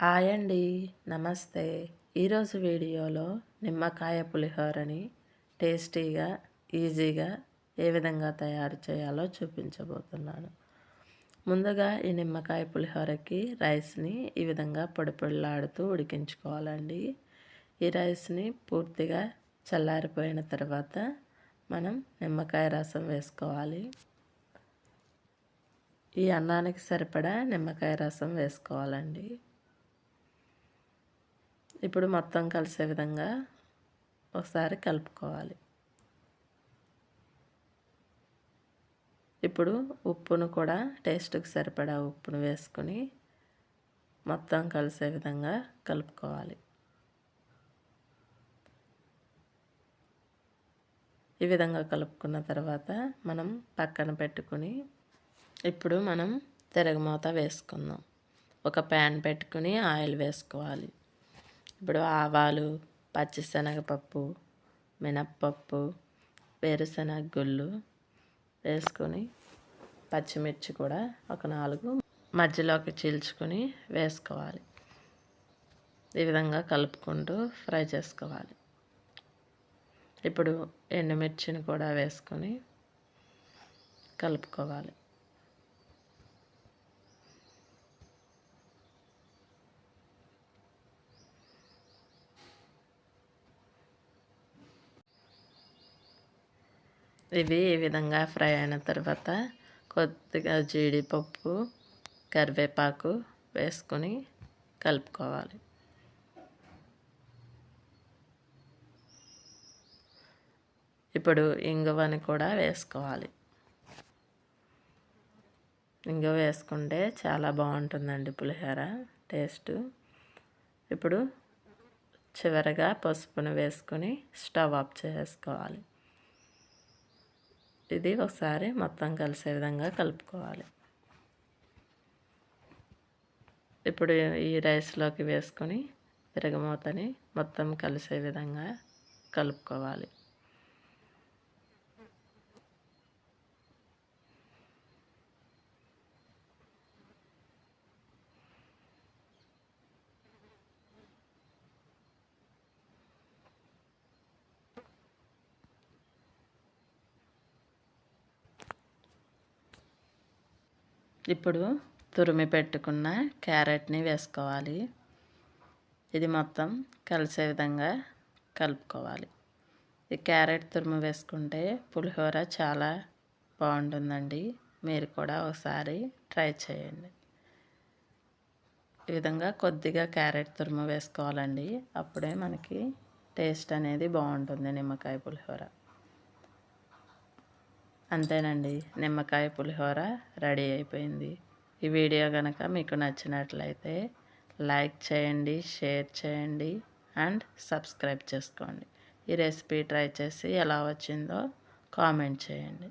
Hi అండి, నమస్తే. ఈరోజు వీడియోలో నిమ్మకాయ పులిహోరని టేస్టీగా, ఈజీగా ఏ విధంగా తయారు చేయాలో చూపించబోతున్నాను. ముందుగా ఈ నిమ్మకాయ పులిహోరకి రైస్ని ఈ విధంగా పొడి పొడిలాడుతూ ఉడికించుకోవాలండి. ఈ రైస్ని పూర్తిగా చల్లారిపోయిన తర్వాత మనం నిమ్మకాయ రసం వేసుకోవాలి. ఈ అన్నానికి సరిపడా నిమ్మకాయ రసం వేసుకోవాలండి. ఇప్పుడు మొత్తం కలిసే విధంగా ఒకసారి కలుపుకోవాలి. ఇప్పుడు ఉప్పును కూడా టేస్ట్కి సరిపడా ఉప్పును వేసుకొని మొత్తం కలిసే విధంగా కలుపుకోవాలి. ఈ విధంగా కలుపుకున్న తర్వాత మనం పక్కన పెట్టుకుని ఇప్పుడు మనం తిరగమూత వేసుకుందాం. ఒక ప్యాన్ పెట్టుకుని ఆయిల్ వేసుకోవాలి. ఇప్పుడు ఆవాలు, పచ్చిశనగపప్పు, మినప్పప్పు, వేరుశనగ గుళ్ళు వేసుకొని పచ్చిమిర్చి కూడా ఒక 4 మధ్యలోకి చీల్చుకొని వేసుకోవాలి. ఈ విధంగా కలుపుకుంటూ ఫ్రై చేసుకోవాలి. ఇప్పుడు ఎండుమిర్చిని కూడా వేసుకొని కలుపుకోవాలి. ఇవి ఈ విధంగా ఫ్రై అయిన తర్వాత కొద్దిగా జీడిపప్పు, కరివేపాకు వేసుకొని కలుపుకోవాలి. ఇప్పుడు ఇంగువని కూడా వేసుకోవాలి. ఇంగువ వేసుకుంటే చాలా బాగుంటుందండి పులిహోర టేస్ట్. ఇప్పుడు చివరగా పసుపును వేసుకొని స్టవ్ ఆఫ్ చేసుకోవాలి. ఇది ఒకసారి మొత్తం కలిసే విధంగా కలుపుకోవాలి. ఇప్పుడు ఈ రైస్లోకి వేసుకొని తిరగమూతని మొత్తం కలిసే విధంగా కలుపుకోవాలి. ఇప్పుడు తురిమి పెట్టుకున్న క్యారెట్ని వేసుకోవాలి. ఇది మొత్తం కలిసే విధంగా కలుపుకోవాలి. ఈ క్యారెట్ తురుము వేసుకుంటే పులిహోర చాలా బాగుంటుందండి. మీరు కూడా ఒకసారి ట్రై చేయండి. ఈ విధంగా కొద్దిగా క్యారెట్ తురుము వేసుకోవాలండి. అప్పుడే మనకి టేస్ట్ అనేది బాగుంటుంది నిమ్మకాయ పులిహోర. అంతేనండి, నిమ్మకాయ పులిహోర రెడీ అయిపోయింది. ఈ వీడియో కనుక మీకు నచ్చినట్లయితే లైక్ చేయండి, షేర్ చేయండి అండ్ సబ్స్క్రైబ్ చేసుకోండి. ఈ రెసిపీ ట్రై చేసి ఎలా వచ్చిందో కామెంట్ చేయండి.